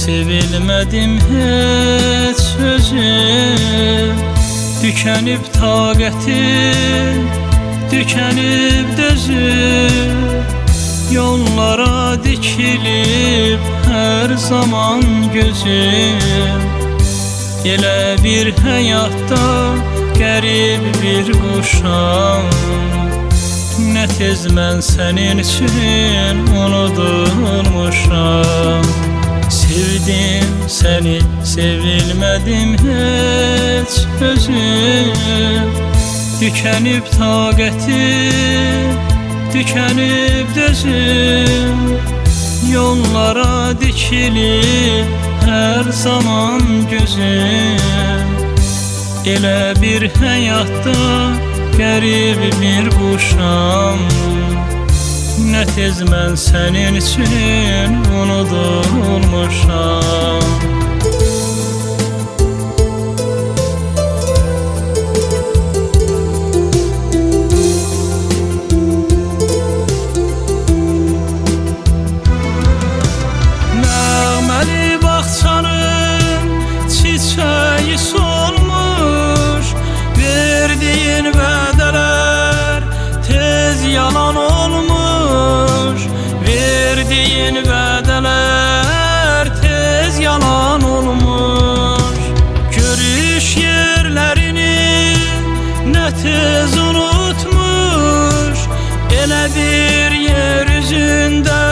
sevilmedim hiç özüm. Tükenib taqətim, tükenib dözüm. Yollara dikilib her zaman gözüm. Elə bir həyatda qərib bir quşam. Nə tez mən sənin üçün unudulmuşam. Sevdim səni, sevilmədim heç özüm. Tükenib taqətim, tükenib dözüm. Yollara dikilib her zaman gözüm. Elə bir həyatda qərib bir quşam. Nə tez mən sənin üçün unudulmuşam. Nəğməli bağçanın çiçəyi solmuş. Verdiyin vədələr tez yalan olmuş. Verdiyin vədələr tez yalan olmuş. Görüş yerlərini nə tez unutmuş. Elə bir yer üzündə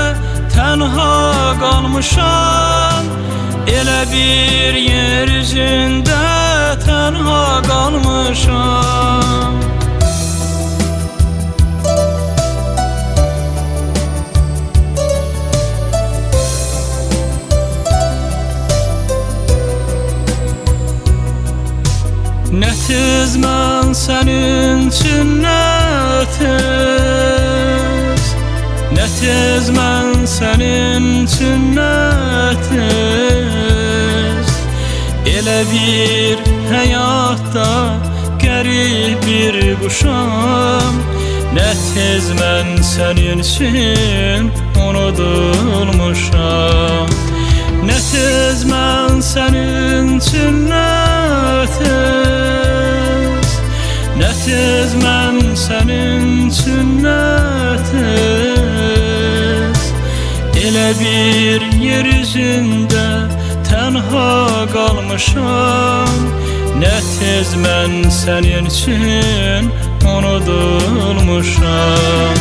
tənha qalmışam. Elə bir yer üzündə tənha qalmışam. Nə tez mən sənin üçün nə tez. Nə tez mən sənin üçün nə tez. Elə bir həyatda qərib bir quşam. Nə tez mən sənin üçün unudulmuşam. Nə tez mən sənin üçün nə tez. Nə tez mən sənin üçün nə tez. Elə bir yer üzündə tənha qalmışam. Nə tez mən sənin üçün unudulmuşam.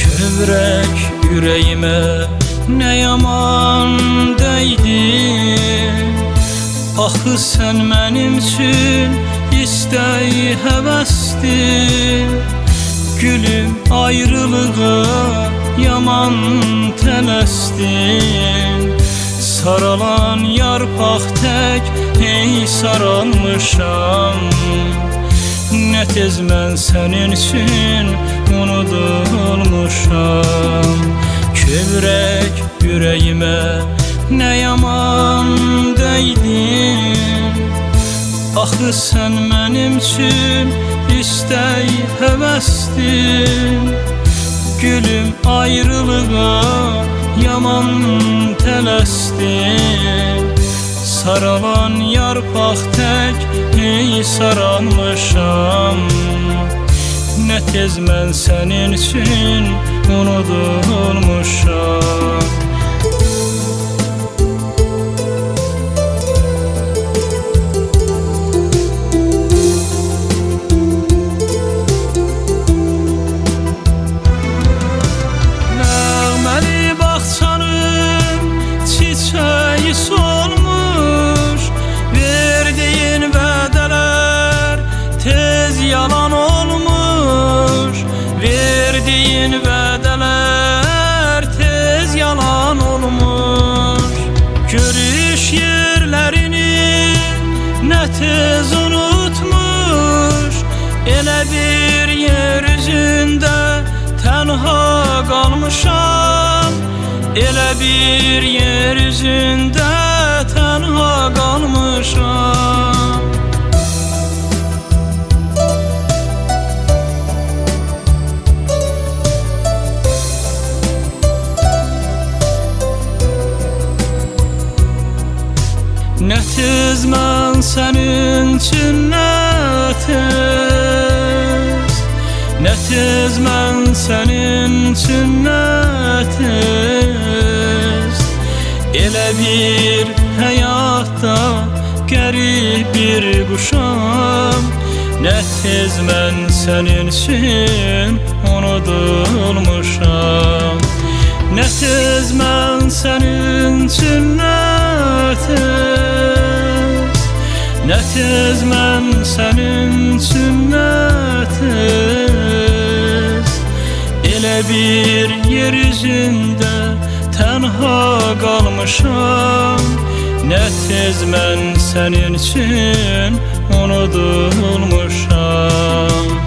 Kövrək ürəyimə nə yaman dəydin. Axı sən mənim üçün istəy həvəsdin. Gülüm ayrılığa yaman tələsdin. Saralan yarpaq tək ey saralmışam. Nə tez mən sənin üçün unudulmuşam. Kövrək ürəyimə nə yaman dəydin. Axı sən mənim üçün istəy həvəsdin. Gülüm ayrılığa yaman tələsdin. Saralan yarpaq tək ey saralmışam. Nə tez mən sənin üçün unudulmuşam. Nəğməli bağçanın çiçəyi solmuş. Verdiyin vədələr tez yalan olmuş. verdiyin vədələr tez yalan olmuş. Görüş yerlərini nə tez unutmuş. Elə bir yer üzündə tənha qalmışam. Elə bir yer üzündə tənha qalmışam. Nə tez mən sənin üçün nə tez, nə tez mən sənin üçün nə tez. Elə bir həyatda qərib bir quşam. Nə tez mən sənin üçün unudulmuşam. Nə tez mən sənin üçün nə tez, nə tez mən sənin üçün nə tez. Elə bir yer üzündə tənha qalmışam. Nə tez mən sənin üçün unudulmuşam.